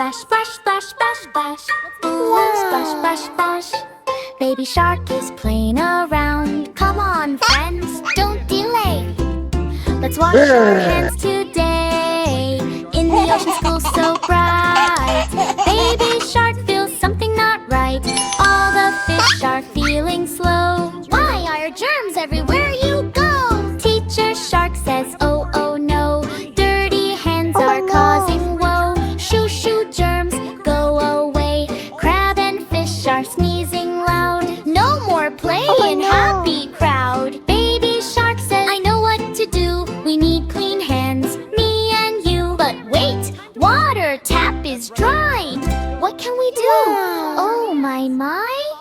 Splash, splash, splash, splash, splash. Ooh, splash, splash, splash. Baby shark is playing around. Come on, friends, don't delay. Let's wash our hands today in the ocean school so bright. Baby shark feels something not right. All the fish are feeling slow. Why are germs everywhere you go? Teacher shark says, oh, oh no. Dirty hands are causing woe. Shoo, shoo, germs, go away. Crab and fish are sneezing loud. No more play in happy crowd. Baby shark says, I know what to do. We need clean hands, me and you. But wait, water tap is dry. What can we do? Oh my, my.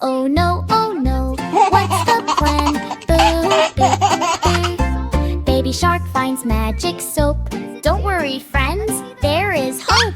Oh no, what's the plan? Boo, boo, boo. Baby shark finds magic soap. Don't worry, friends, there is hope.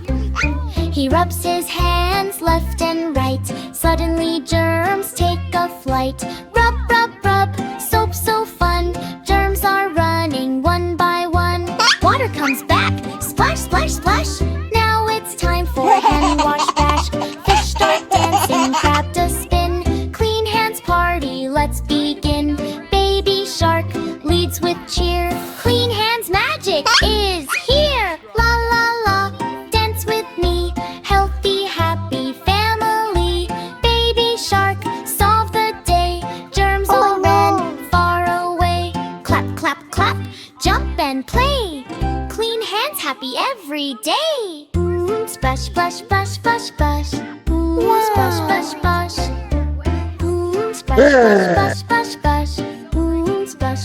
He rubs his hands left and right. Suddenly germs take a flight. Rub, rub, rub, soap so fun. Germs are running one by one. Water comes back, splash, splash, splash. Now it's time for hand wash bash. Fish start dancing, crab to spin. Clean hands party, let's begin. Baby shark leads with cheer. Clean hands magic is here. La la la, dance with me. Healthy, happy family. Baby shark, solve the day. Germs all ran far away. Clap, clap, clap, jump and play. Clean hands, happy every day. Splash, splash, splash, splash, splash. Splash, splash, splash. Splash, splash, splash, splash, splash. Splash,